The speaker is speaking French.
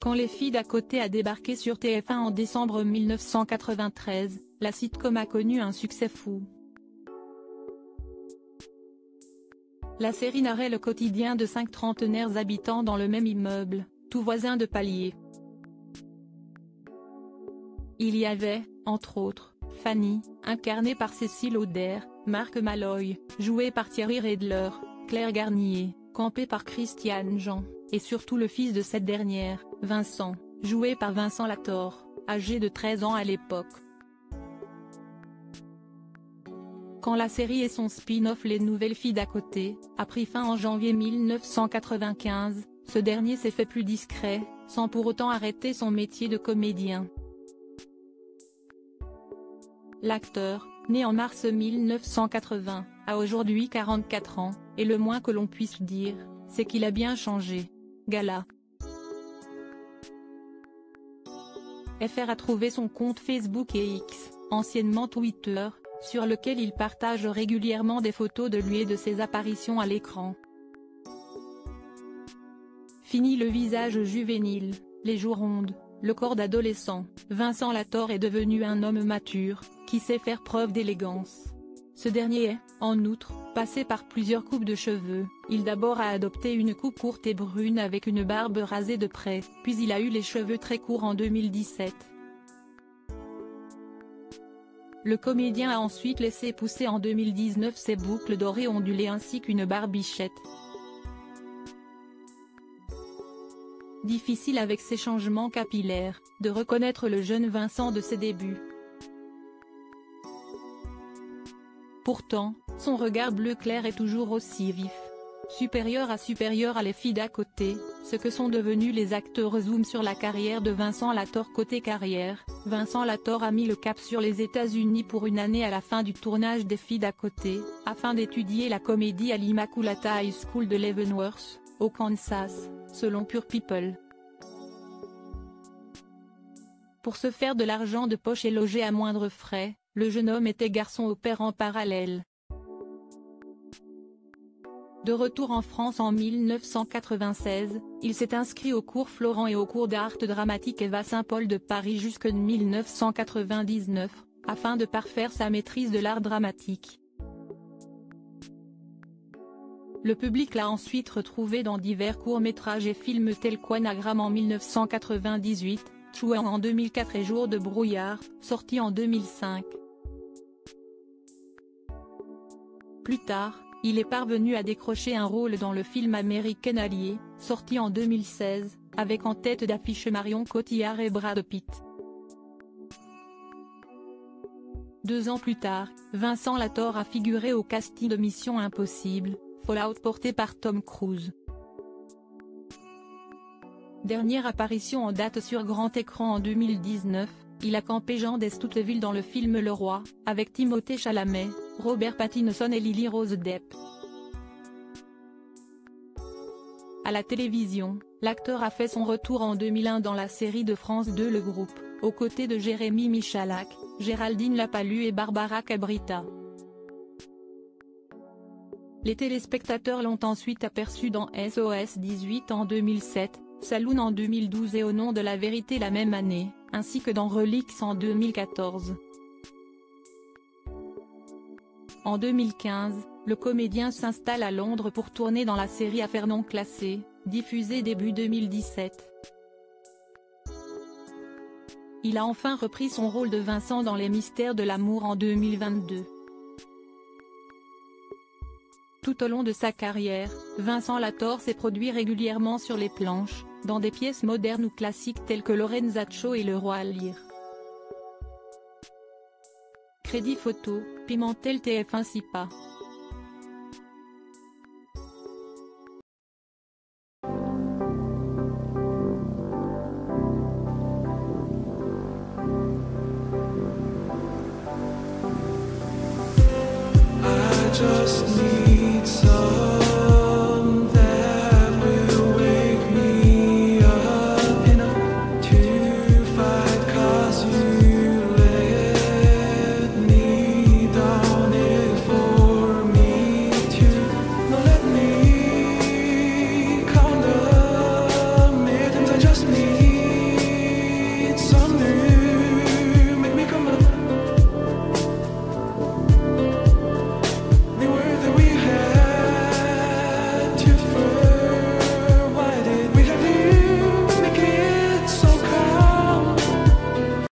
Quand les filles d'à côté a débarqué sur TF1 en décembre 1993, la sitcom a connu un succès fou. La série narrait le quotidien de 5 trentenaires habitant dans le même immeuble, tout voisins de palier. Il y avait, entre autres, Fanny, incarnée par Cécile Auder, Marc Malloy, joué par Thierry Redler, Claire Garnier, campée par Christiane Jean, et surtout le fils de cette dernière, Vincent, joué par Vincent Lator, âgé de 13 ans à l'époque. Quand la série et son spin-off Les Nouvelles Filles d'à côté a pris fin en janvier 1995, ce dernier s'est fait plus discret, sans pour autant arrêter son métier de comédien. L'acteur, né en mars 1980, a aujourd'hui 44 ans, et le moins que l'on puisse dire, c'est qu'il a bien changé. Gala. FR a trouvé son compte Facebook et X, anciennement Twitter, sur lequel il partage régulièrement des photos de lui et de ses apparitions à l'écran. Fini le visage juvénile, les joues rondes, le corps d'adolescent, Vincent Lator est devenu un homme mature, qui sait faire preuve d'élégance. Ce dernier est, en outre, passé par plusieurs coupes de cheveux. Il d'abord a adopté une coupe courte et brune avec une barbe rasée de près, puis il a eu les cheveux très courts en 2017. Le comédien a ensuite laissé pousser en 2019 ses boucles dorées ondulées ainsi qu'une barbichette. Difficile avec ces changements capillaires, de reconnaître le jeune Vincent de ses débuts. Pourtant, son regard bleu clair est toujours aussi vif. Supérieur à les filles d'à côté, ce que sont devenus les acteurs zoom sur la carrière de Vincent Lator. Côté carrière, Vincent Lator a mis le cap sur les États-Unis pour une année à la fin du tournage des filles d'à côté, afin d'étudier la comédie à l'Immaculata High School de Leavenworth, au Kansas, selon Pure People. Pour se faire de l'argent de poche et loger à moindre frais, le jeune homme était garçon au père en parallèle. De retour en France en 1996, il s'est inscrit au cours Florent et au cours d'art dramatique Eva Saint-Paul de Paris jusqu'en 1999, afin de parfaire sa maîtrise de l'art dramatique. Le public l'a ensuite retrouvé dans divers courts-métrages et films tels qu'Anagramme en 1998, Chouan en 2004 et Jour de brouillard, sorti en 2005. Plus tard, il est parvenu à décrocher un rôle dans le film American Allié, sorti en 2016, avec en tête d'affiche Marion Cotillard et Brad Pitt. 2 ans plus tard, Vincent Lator a figuré au casting de Mission Impossible, Fallout porté par Tom Cruise. Dernière apparition en date sur grand écran en 2019, il a campé Jean d'Estouteville dans le film Le Roi, avec Timothée Chalamet, Robert Pattinson et Lily Rose Depp. À la télévision, l'acteur a fait son retour en 2001 dans la série de France 2 Le Groupe, aux côtés de Jérémy Michalak, Géraldine Lapalus et Barbara Cabrita. Les téléspectateurs l'ont ensuite aperçu dans SOS 18 en 2007, Saloon en 2012 et Au nom de la vérité la même année, ainsi que dans Relics en 2014. En 2015, le comédien s'installe à Londres pour tourner dans la série Affaires non classées, diffusée début 2017. Il a enfin repris son rôle de Vincent dans Les Mystères de l'amour en 2022. Tout au long de sa carrière, Vincent Lator s'est produit régulièrement sur les planches, dans des pièces modernes ou classiques telles que Lorenzaccio et Le Roi Lear. Crédit photo, Pimentel TF1 SIPA. Just need